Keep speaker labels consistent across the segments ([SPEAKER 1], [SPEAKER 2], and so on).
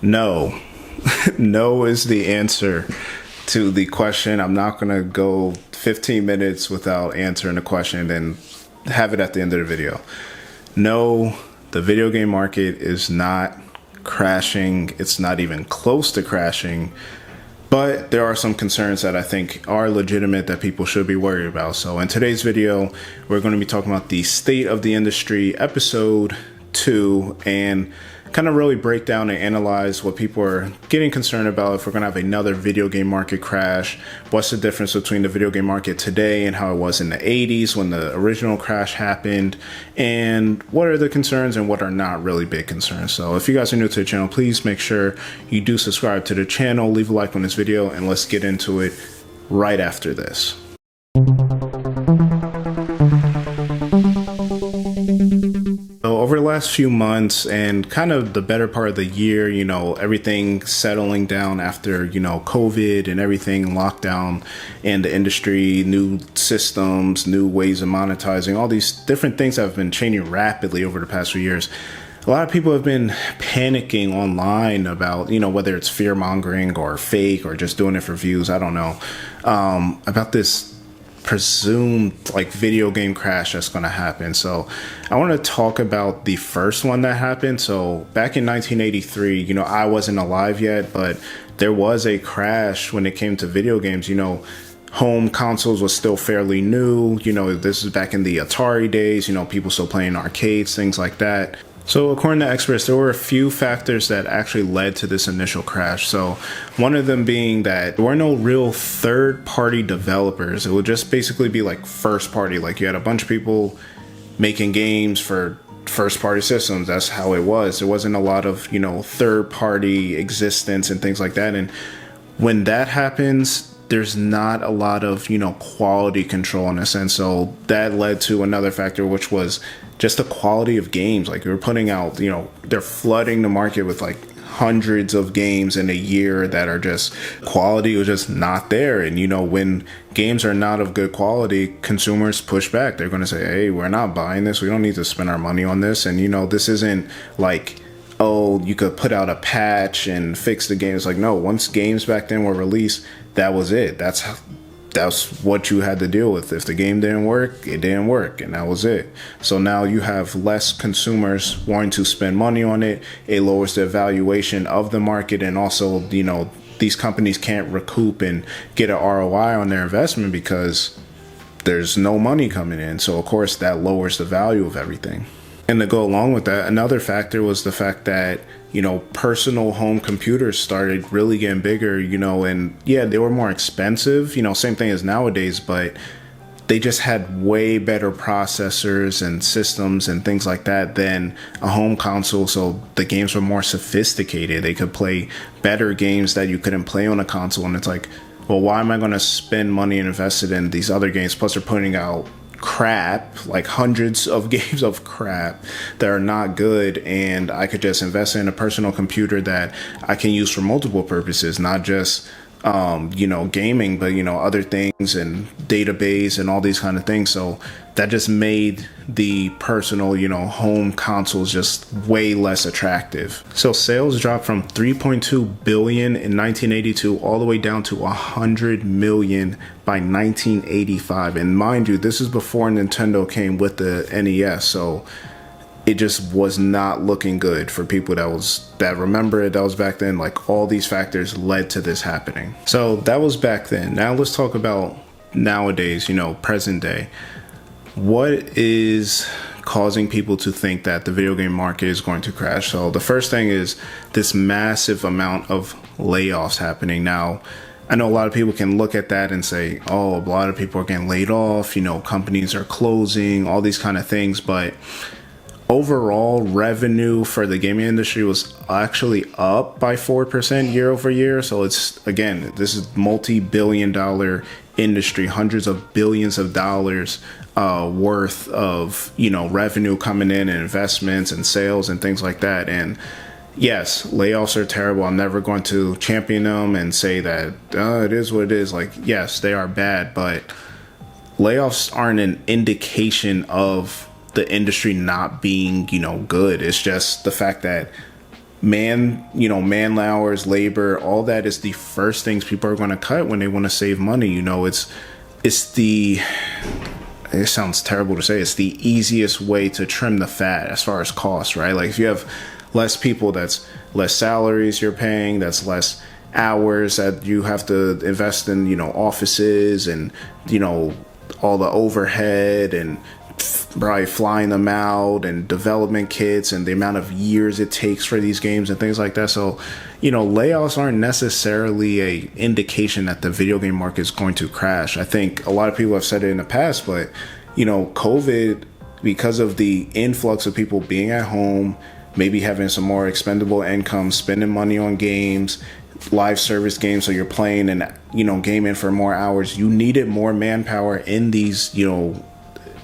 [SPEAKER 1] No. No is the answer to the question. I'm not going to go 15 minutes without answering the question and then have it at the end of the video. No, the video game market is not crashing. It's not even close to crashing. But there are some concerns that I think are legitimate that people should be worried about. So in today's video, we're going to be talking about the state of the industry, episode 2, and kind of really break down and analyze what people are getting concerned about if we're going to have another video game market crash. What's the difference between the video game market today and how it was in the 80s when the original crash happened, and what are the concerns and what are not really big concerns. So if you guys are new to the channel, please make sure you do subscribe to the channel, leave a like on this video, and let's get into it right after this. So over the last few months and kind of the better part of the year, everything settling down after, COVID and everything, lockdown in the industry, new systems, new ways of monetizing, all these different things have been changing rapidly over the past few years. A lot of people have been panicking online about, whether it's fear mongering or fake or just doing it for views. I don't know, about this presumed video game crash that's going to happen. So I want to talk about the first one that happened. So back in 1983, I wasn't alive yet, but there was a crash when it came to video games. Home consoles was still fairly new. This is back in the Atari days, people still playing arcades, things like that. So according to experts, there were a few factors that actually led to this initial crash. So one of them being that there were no real third-party developers. It would just basically be like first-party. Like you had a bunch of people making games for first-party systems. That's how it was. There wasn't a lot of, third-party existence and things like that. And when that happens, there's not a lot of, quality control in a sense. So that led to another factor, which was just the quality of games. Like we were putting out, they're flooding the market with hundreds of games in a year that are just, quality was just not there. And, when games are not of good quality, consumers push back. They're going to say, hey, we're not buying this. We don't need to spend our money on this. And, this isn't like, oh, you could put out a patch and fix the game. It's like, no, once games back then were released, that was it. That's what you had to deal with. If the game didn't work, it didn't work, and that was it. So now you have less consumers wanting to spend money on it. It lowers the valuation of the market, and also, these companies can't recoup and get an ROI on their investment because there's no money coming in. So of course that lowers the value of everything. And to go along with that, another factor was the fact that, personal home computers started really getting bigger, and yeah, they were more expensive, same thing as nowadays, but they just had way better processors and systems and things like that than a home console. So the games were more sophisticated. They could play better games that you couldn't play on a console. And it's like, well, why am I going to spend money and invest it in these other games? Plus they're putting out crap, like hundreds of games of crap that are not good, and I could just invest in a personal computer that I can use for multiple purposes, not just gaming, but other things and database and all these kind of things. So that just made the personal home consoles just way less attractive. So sales dropped from 3.2 billion in 1982 all the way down to 100 million by 1985. And mind you, this is before Nintendo came with the NES, so it just was not looking good for people that remember it. That was back then. Like all these factors led to this happening. So that was back then. Now let's talk about nowadays, present day. What is causing people to think that the video game market is going to crash? So the first thing is this massive amount of layoffs happening. Now, I know a lot of people can look at that and say, oh, a lot of people are getting laid off, companies are closing, all these kind of things, but overall revenue for the gaming industry was actually up by 4% year over year. So it's, again, this is multi-billion-dollar industry, hundreds of billions of dollars worth of, revenue coming in and investments and sales and things like that. And yes, layoffs are terrible. I'm never going to champion them and say that it is what it is. Like, yes, they are bad, but layoffs aren't an indication of the industry not being, good. It's just the fact that man hours, labor, all that is the first things people are going to cut when they want to save money. It's the, it sounds terrible to say, it's the easiest way to trim the fat as far as costs, right? Like if you have less people, that's less salaries you're paying, that's less hours that you have to invest in, offices and, all the overhead and probably flying them out and development kits and the amount of years it takes for these games and things like that. So, layoffs aren't necessarily a indication that the video game market is going to crash. I think a lot of people have said it in the past, but, COVID, because of the influx of people being at home, maybe having some more expendable income, spending money on games, live service games, so you're playing and, gaming for more hours, you needed more manpower in these,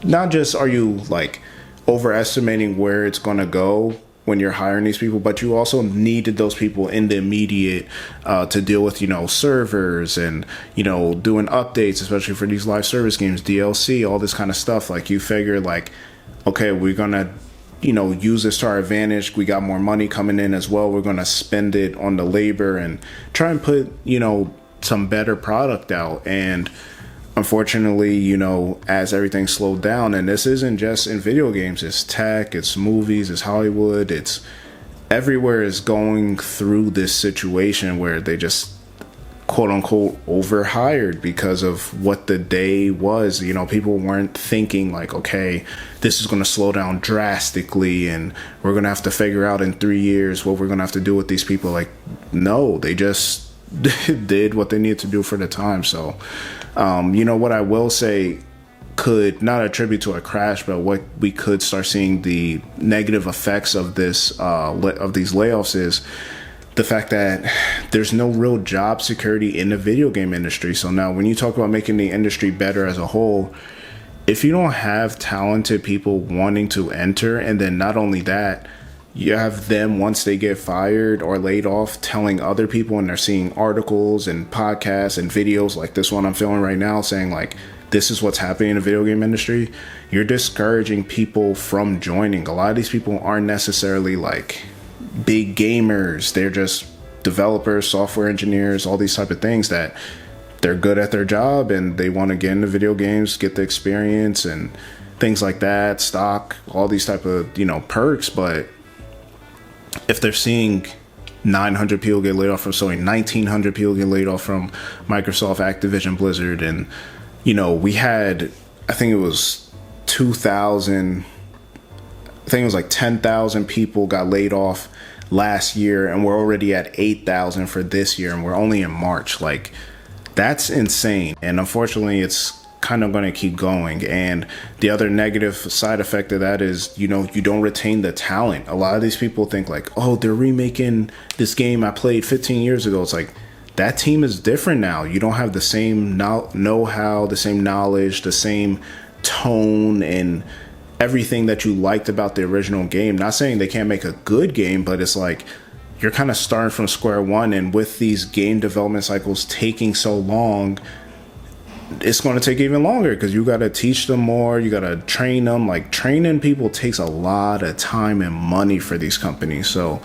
[SPEAKER 1] not just are you like overestimating where it's going to go when you're hiring these people, but you also needed those people in the immediate to deal with, servers and, doing updates, especially for these live service games, DLC, all this kind of stuff. Like you figure like, okay, we're going to, use this to our advantage. We got more money coming in as well. We're going to spend it on the labor and try and put, some better product out. And unfortunately, as everything slowed down, and this isn't just in video games, it's tech, it's movies, it's Hollywood, it's everywhere is going through this situation where they just quote unquote overhired because of what the day was. People weren't thinking like, okay, this is going to slow down drastically and we're going to have to figure out in 3 years what we're going to have to do with these people. Like, no, they just did what they needed to do for the time. So, what I will say could not attribute to a crash, but what we could start seeing the negative effects of this, of these layoffs is the fact that there's no real job security in the video game industry. So now when you talk about making the industry better as a whole, if you don't have talented people wanting to enter, and then not only that, you have them once they get fired or laid off telling other people, and they're seeing articles and podcasts and videos like this one I'm filming right now saying like, this is what's happening in the video game industry. You're discouraging people from joining. A lot of these people aren't necessarily like big gamers. They're just developers, software engineers, all these type of things that they're good at their job and they want to get into video games, get the experience and things like that, stock, all these type of, perks. But if they're seeing 900 people get laid off from Sony, 1,900 people get laid off from Microsoft, Activision, Blizzard, and, we had, I think it was 2,000, I think it was like 10,000 people got laid off last year, and we're already at 8,000 for this year, and we're only in March. Like, that's insane. And unfortunately, it's kind of going to keep going. And the other negative side effect of that is, you don't retain the talent. A lot of these people think like, oh, they're remaking this game I played 15 years ago. It's like, that team is different now. You don't have the same know-how, the same knowledge, the same tone and everything that you liked about the original game. Not saying they can't make a good game, but it's like you're kind of starting from square one. And with these game development cycles taking so long, it's going to take even longer because you got to teach them more. You got to train them. Like, training people takes a lot of time and money for these companies. So,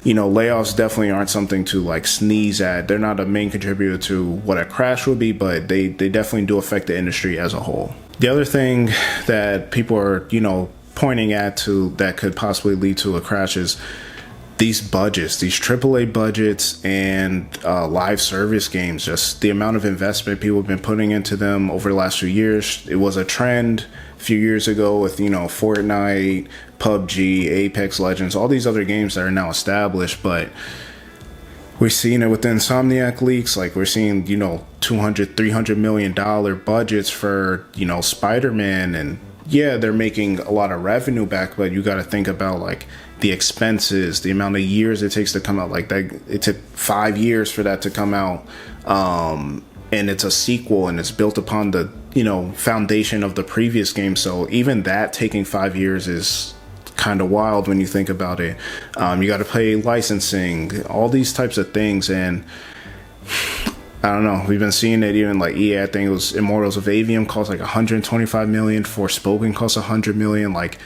[SPEAKER 1] layoffs definitely aren't something to like sneeze at. They're not a main contributor to what a crash would be, but they definitely do affect the industry as a whole. The other thing that people are, pointing at that could possibly lead to a crash is these budgets, these AAA budgets and live service games, just the amount of investment people have been putting into them over the last few years. It was a trend a few years ago with, Fortnite, PUBG, Apex Legends, all these other games that are now established, but we're seeing it with the Insomniac leaks. Like, we're seeing, $200, $300 million budgets for, Spider-Man. And yeah, they're making a lot of revenue back, but you got to think about like the expenses, the amount of years it takes to come out. Like, that, it took 5 years for that to come out. And it's a sequel and it's built upon the, foundation of the previous game. So even that taking 5 years is kind of wild when you think about it. You got to pay licensing, all these types of things. And I don't know, we've been seeing it even like EA. I think it was Immortals of Avium cost like $125 million, Forspoken cost $100 million. Like,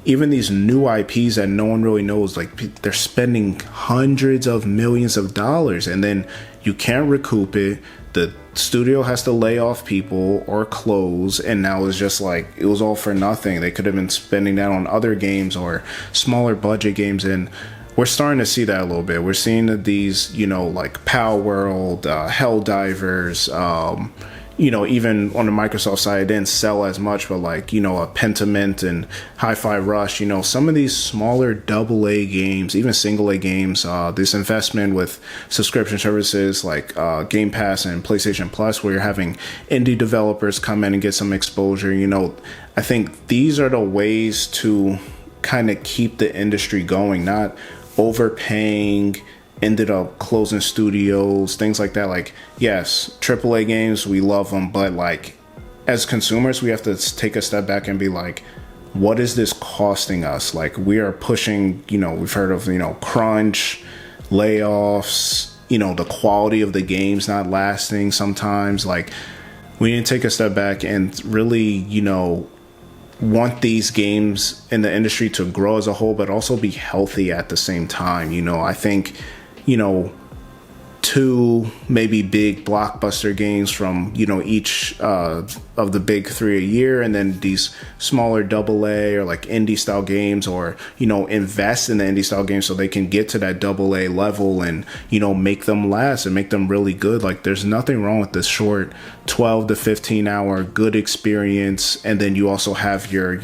[SPEAKER 1] even these new IPs that no one really knows, like they're spending hundreds of millions of dollars, and then you can't recoup it. The studio has to lay off people or close, and now it's just like it was all for nothing. They could have been spending that on other games or smaller budget games, and we're starting to see that a little bit. We're seeing that these, like Power World, Helldivers, even on the Microsoft side, it didn't sell as much, but like, a Pentiment and Hi-Fi Rush, some of these smaller AA games, even single A games, this investment with subscription services like Game Pass and PlayStation Plus, where you're having indie developers come in and get some exposure, I think these are the ways to kind of keep the industry going, not overpaying, ended up closing studios, things like that. Like, yes, AAA games, we love them, but like as consumers, we have to take a step back and be like, what is this costing us? Like, we are pushing, we've heard of, crunch, layoffs, the quality of the games not lasting sometimes. Like, we need to take a step back and really, want these games in the industry to grow as a whole, but also be healthy at the same time. I think, 2 maybe big blockbuster games from, each of the big 3 a year, and then these smaller AA or like indie style games, or, invest in the indie style games so they can get to that AA level and, make them last and make them really good. Like, there's nothing wrong with this short 12 to 15 hour good experience, and then you also have your,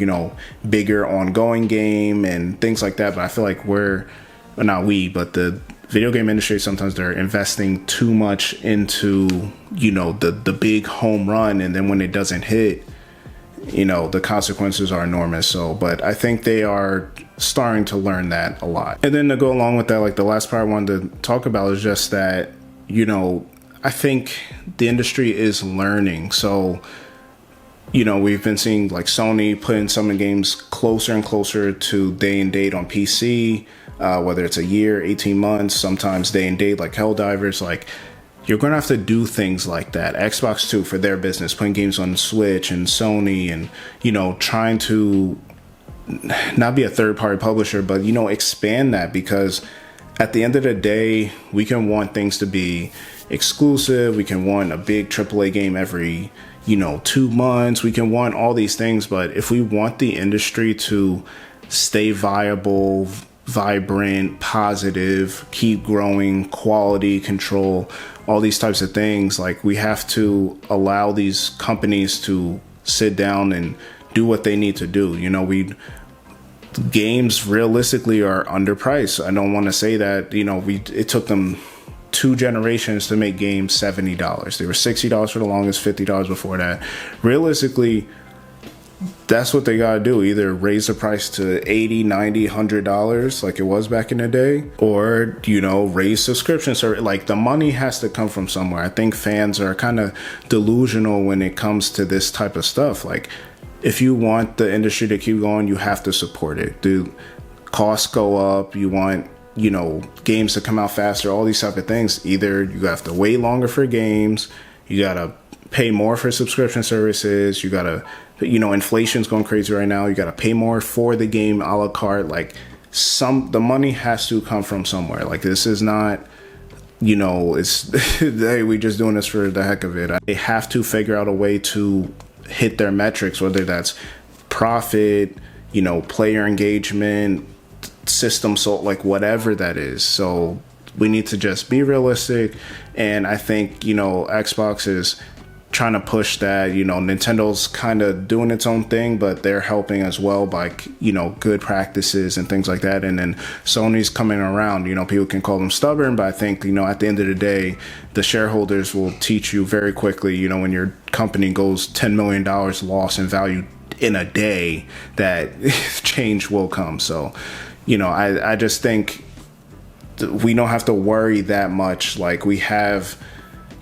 [SPEAKER 1] bigger ongoing game and things like that. But I feel like the video game industry, sometimes they're investing too much into, the big home run, and then when it doesn't hit, the consequences are enormous. So, but I think they are starting to learn that a lot. And then to go along with that, like the last part I wanted to talk about is just that, I think the industry is learning. So, we've been seeing like Sony putting some of the games closer and closer to day and date on PC, whether it's a year, 18 months, sometimes day and date, like Helldivers. Like, you're going to have to do things like that. Xbox too, for their business, putting games on the Switch, and Sony, and, trying to not be a third party publisher, but, expand that, because at the end of the day, we can want things to be exclusive. We can want a big AAA game every, 2 months. We can want all these things, but if we want the industry to stay viable, vibrant, positive, keep growing, quality control, all these types of things, like, we have to allow these companies to sit down and do what they need to do. Games realistically are underpriced. I don't want to say that, it took them 2 generations to make games $70. They were $60 for the longest, $50 before that. Realistically, that's what they gotta do. Either raise the price to $80, $90, $100 like it was back in the day, or, raise subscriptions. Or like, the money has to come from somewhere. I think fans are kind of delusional when it comes to this type of stuff. Like, if you want the industry to keep going, you have to support it. Dude, costs go up. You want, games to come out faster, all these type of things. Either you have to wait longer for games, you gotta pay more for subscription services, you gotta, inflation's going crazy right now, you gotta pay more for the game a la carte. Like, the money has to come from somewhere. Like, this is not, it's hey, we just doing this for the heck of it. They have to figure out a way to hit their metrics, whether that's profit, player engagement, system, so like whatever that is. So we need to just be realistic, and I think Xbox is trying to push that. Nintendo's kind of doing its own thing, but they're helping as well by good practices and things like that. And then Sony's coming around. People can call them stubborn, but I think at the end of the day, the shareholders will teach you very quickly, when your company goes $10 million loss in value in a day, that change will come. So I just think we don't have to worry that much. Like, we have,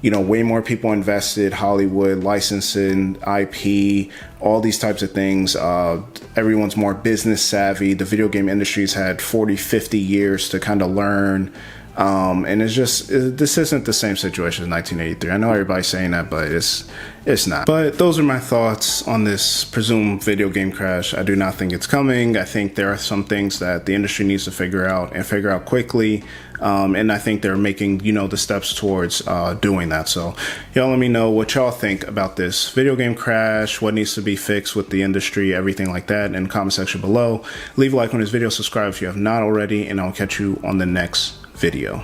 [SPEAKER 1] way more people invested, Hollywood, licensing, IP, all these types of things. Everyone's more business savvy. The video game industry's had 40, 50 years to kind of learn And this isn't the same situation as 1983. I know everybody's saying that, but it's not. But those are my thoughts on this presumed video game crash. I do not think it's coming. I think there are some things that the industry needs to figure out and figure out quickly. And I think they're making, the steps towards doing that. So y'all let me know what y'all think about this video game crash, what needs to be fixed with the industry, everything like that in the comment section below. Leave a like on this video, subscribe if you have not already, and I'll catch you on the next video.